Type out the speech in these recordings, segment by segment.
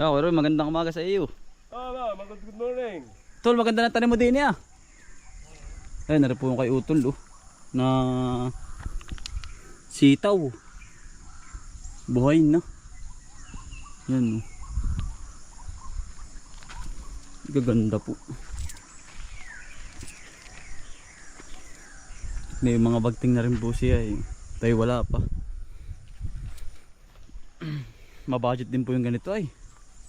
Oh, pero magandang umaga sa iyo. Good morning. Tol, maganda na tanim mo din niya. Ay, narin po yung kay Utol, oh. Na sitaw. Buhay na. Yan, oh. Gaganda po. May mga bagting na rin po siya, eh. Tayo wala pa. Mabudget din po yung ganito, ay.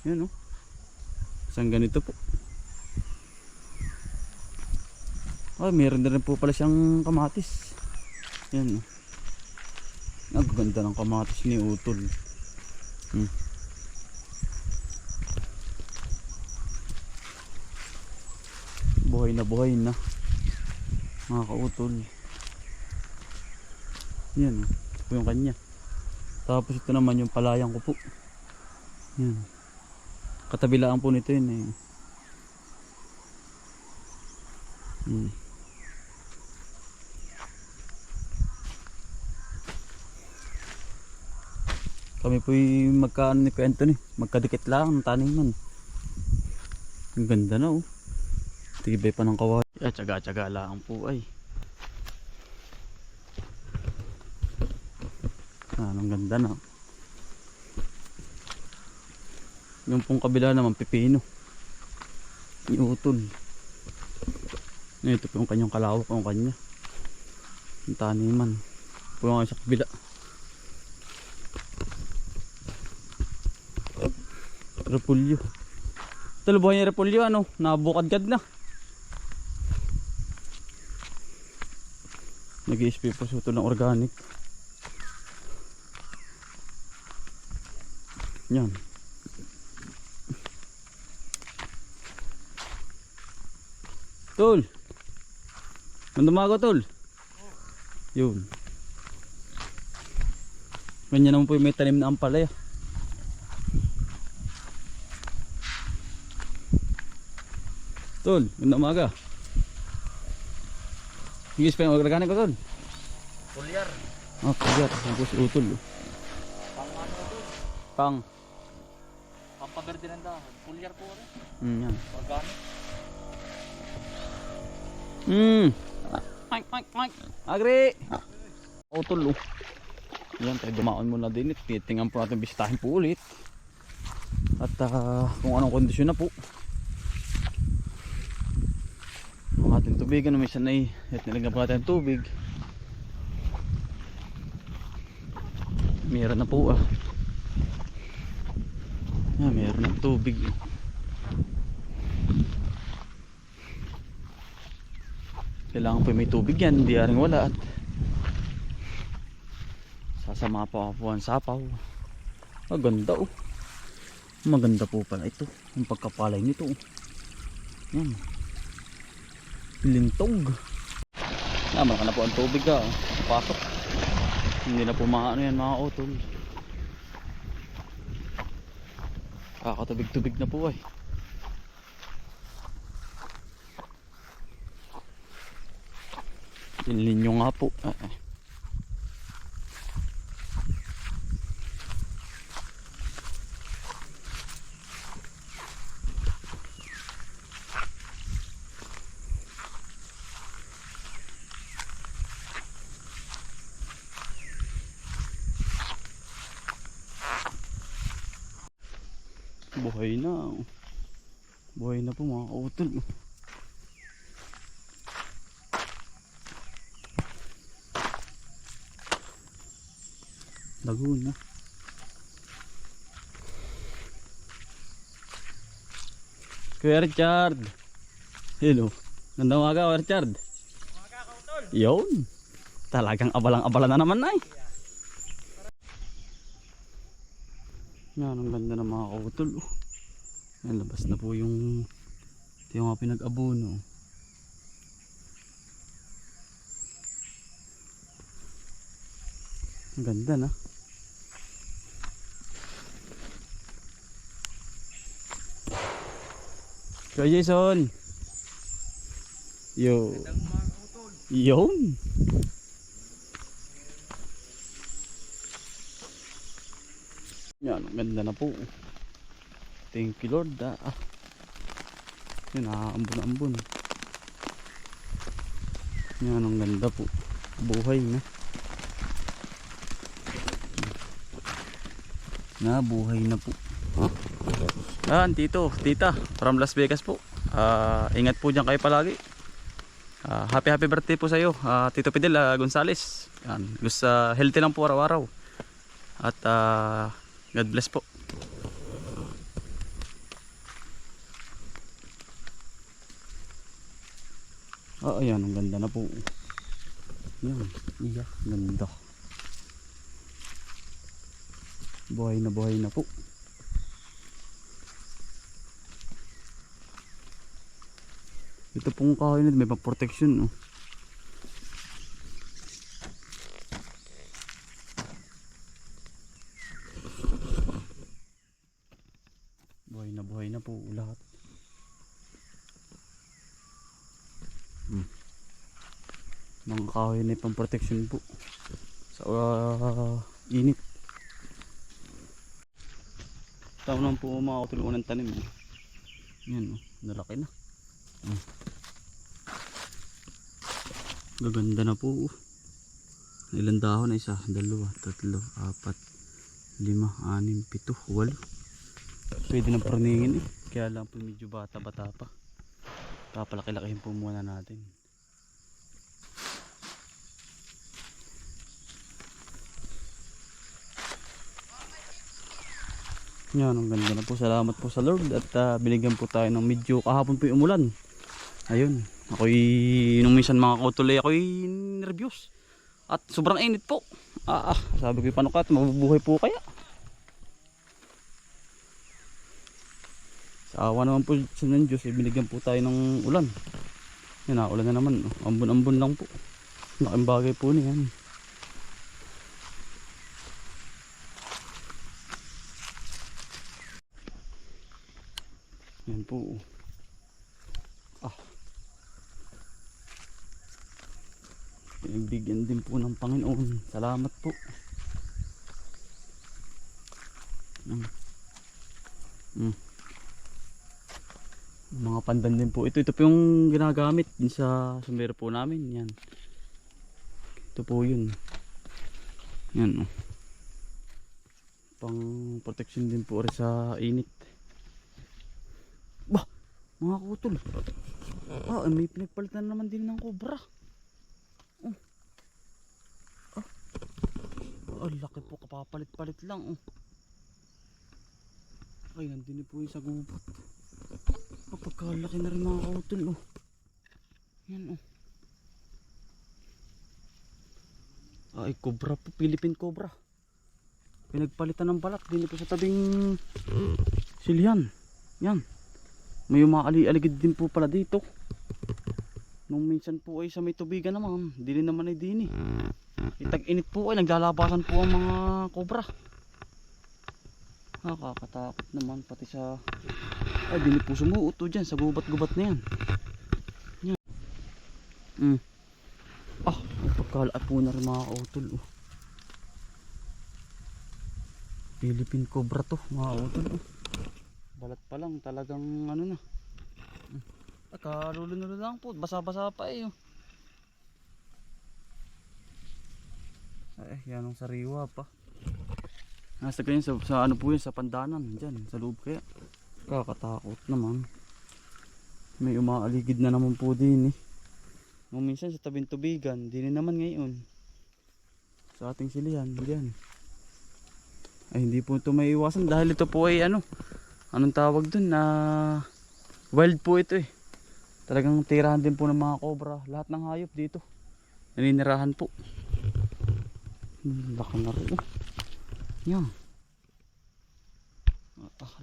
Yan, oh. Isang ganito po. Ay, meron na rin po pala siyang kamatis. Yan, oh. Nagaganda ng kamatis ni Utol. Buhay na mga kautol. Yan, ito po yung kanya. Tapos ito naman yung palayang ko po. Yan, katabilaan po nito yun, eh. Kami po yung magkaano ni Kuya Anthony, magkadikit lang ng taniman. Ang ganda na, oh. Tibay pa ng kawayan. Tsaga-tsaga lang po, ay. Ang ganda na. Yung pong kabila naman pipino. Iutol. Ito po yung kanyang kalawak, yung kanya. Yung taniman. Po yung sa kabila. Repulyo. Ito buhay yung repulyo, ano? Nabukadgad na. Nag-i-spray po ito ng organic. Yan. Tol. Mandumago, Tol. Yun. Ganyan naman po yung may tanim na ampalaya. Tol, ganda umaga. Higis pa yung organic ko, Tol. Pulyar. Ah, pulyar. Ang po si Utol. Pang ano to? Pampaberde ng dahon. Pulyar po rin. Yan. Organic. Mike. Agri. Utol, oh. Yan, tayo dumaon muna din. Titingnan po natin, bisitahin po ulit. At kung anong kondisyon na po. Ang ating tubigan, minsan ay nilagyan po natin tubig. Meron na po, ah. Meron ng tubig. Kailangan po may tubig yan, hindi rin wala. At sasama po ang sapaw. Maganda, oh. Maganda po pala ito. Ang pagkapalay nito, oh. Yan. Lintog. Malaka na po ang tubig, ah. Pasok. Hindi na po maano yan, mga utol. Kakatubig-tubig na po, ay. Linyo nga po. Buhay na. Buhay na po, mga kautol. Laguna. Kuya Richard. Hello. Ganda umaga, Kuya Richard. Umaga ka, Utol. Yun. Talagang abalang-abala na naman, ay. Yan, ang ganda ng mga kautol. Yan, labas na po yung ito yung mga pinag-abono. Ang ganda na. Kuya Jason. Yo. Yun. Yan, ang ganda na po. Thank you Lord. Yun, ambon-ambon. Yan, ang ganda po. Buhay na. Buhay na po. Tito, tita, from Las Vegas po. Ingat po dyan kayo palagi. Happy birthday po sa iyo, Tito Fidel Gonzales. Yan, gusto healthy lang po araw-araw. At God bless po. Ayan, ang ganda na po. Yan, iya, ganda. Buhay na po. Ito pong kahoy na may pang-protection, oh. Buhay na po lahat. Mga kahoy na pang-protection po sa init. Tao lang po mga utol-unang tanim, oh. Yan, oh, nalaki na. Gaganda na po. Ilang dahon na? 1, 2, 3, 4, 5, 6, 7, 8. Pwede na praningin eh. Kaya lang po medyo bata-bata pa. Papalaki-lakihin po muna natin. Yan, ang ganda na po. Salamat po sa Lord. At binigyan po tayo ng medyo kahapon po yung umulan. Ayun, ako'y nung minsan mga kautuloy ako'y nervyos at sobrang init po. Sabi ko panukat, mabubuhay po kaya. Sa awa naman po sa ng Diyos, binigyan po tayo ng ulan. Yan, ulan na naman, ambon-ambon lang po. Laking bagay po niyan. Yan po. Pinagbigyan din po ng Panginoon. Salamat po. Mga pandan din po. Ito po yung ginagamit din sa sumero po namin. Yan. Ito po yun. Yan, oh. Pang protection din po rin sa init. Bah! Mga kutol. May pinagpalitan naman din ng cobra. Laki po, kapapalit-palit lang. Ay, nandun po yung sa gubot. Pagkalaki na rin mga kautol. Yan. Ay, cobra po, Philippine cobra. Pinagpalitan ng balat din po sa tabing silihan. Yan. May umaali-aligid din po pala dito. Nung minsan po ay sa may tubigan naman, dili naman ay dini. Itag-init po ay naglalabasan po ang mga cobra. Nakakatakot naman pati sa dini po sumuot dyan sa gubat-gubat na yan. Yan. Pagkalaan po na rin mga kautol. Philippine cobra to mga kautol. Balat pa lang talagang ano na. Kalulo-lulo lang po, basa-basa pa eh. Yan ang sariwa pa. Nasa ganyan sa ano po yun, sa pandanan dyan, sa loob kaya. Kakatakot naman. May umaaligid na naman po din eh. Nung minsan sa tabing tubigan, din naman ngayon. Sa ating silihan, dyan. Ay hindi po ito may iwasan dahil ito po ay anong tawag dun na wild po ito eh. Talagang tirahan din po ng mga cobra. Lahat ng hayop dito naninirahan po. Laki na rin. Yan.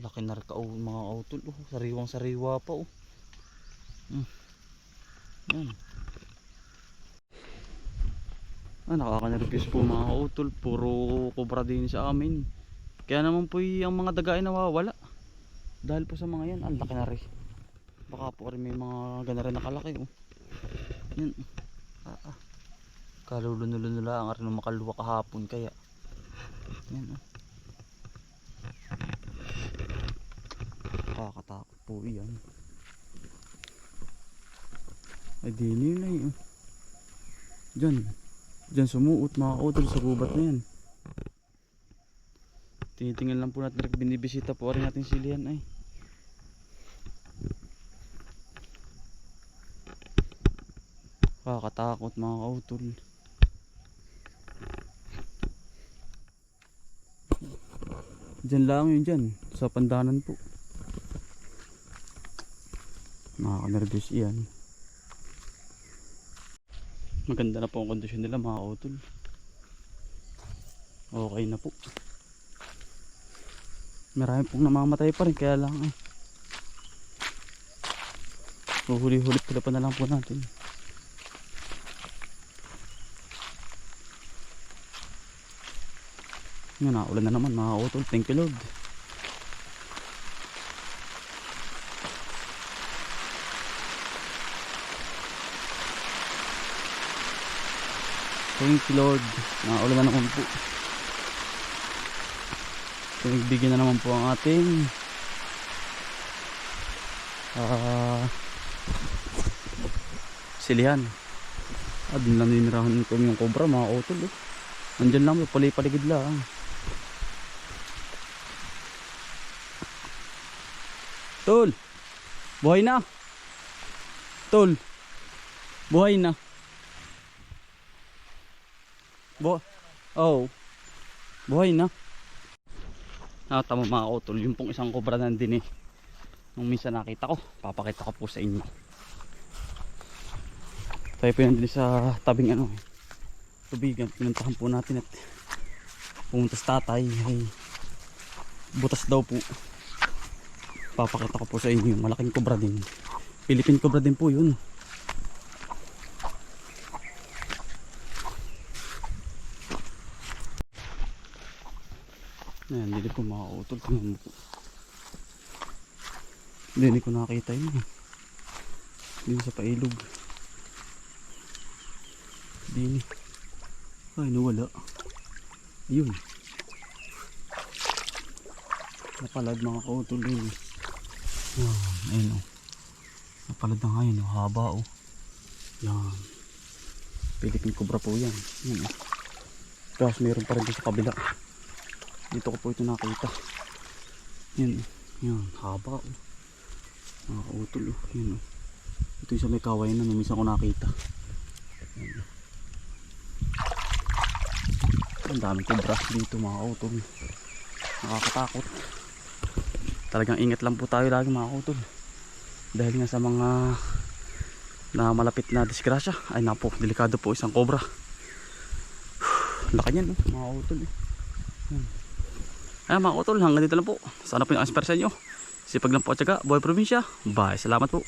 Laki na rin mga autol. Sariwang sariwa pa. Yan. Nakaka-nervous po mga autol. Puro cobra din sa amin. Kaya naman po yung mga daga ay nawawala. Dahil po sa mga yan, ang laki na rin. Baka po rin may mga gana rin nakalaki. Yan. Kalulunula ang arin makaluwa kahapon kaya. Yan. Nakakatakot po yan. Ay di yun na yun. Diyan sumuot mga kautol sa gubat na yan. Tinitingnan lang po natin, binibisita po rin natin si Lian ay. Nakakatakot mga kautol. Diyan lang yun dyan, sa pandanan po. Nakaka-nervous yan. Maganda na po ang kondisyon nila mga kautol. Okay na po. Marami pong namamatay pa rin, kaya lang eh. Huli-huli pa na lang po natin. Yan, naulan na naman mga kautol. Thank you Lord. Thank you Lord. Naulan na naman po. Pinagbigyan na naman po ang ating silihan. At naninirahan ko yung cobra mga kautol. Nandyan lang, paligid lang. Tol, buhay na. Tol, buhay na. Oh, buhay na. Tama mga kautol, yung pong isang cobra nandun eh. Nung minsan nakita ko, papakita ko po sa inyo. Tayo po nandun sa tabing tubigan. Pinuntahan po natin at pumunta sa tatay ay butas daw po. Papakita ko po sa inyo, malaking cobra din. Philippine cobra din po yun. Ayan, hindi po makautol. Tingnan mo po. Hindi ko nakakita yun eh. Dito sa pailog. Dini. Ay, nawala. Ayun. Napalad mga kautol yun. Ayun o. Napalad na nga yun o. Haba o. Yan. Philippine cobra po yan. Yan o. Tapos mayroon pa rin sa kabila. Dito ko po ito nakita. Yan o. Yan. Haba o. Mga kautol o. Yan o. Ito yung sa may kawayan na. Minsan ko nakita. Yan o. Ang daming cobra dito mga kautol. Nakakatakot. Talagang ingat lang po tayo lagi mga kautol. Dahil nga sa mga na malapit na disgrasya. Ay napo, delikado po isang cobra. Laki niyan mga kautol. Ay mga kautol, hanggang dito lang po. Sana po yung answer sa inyo. Sipag lang po at syaga, Buhay Probinsya. Bye, salamat po.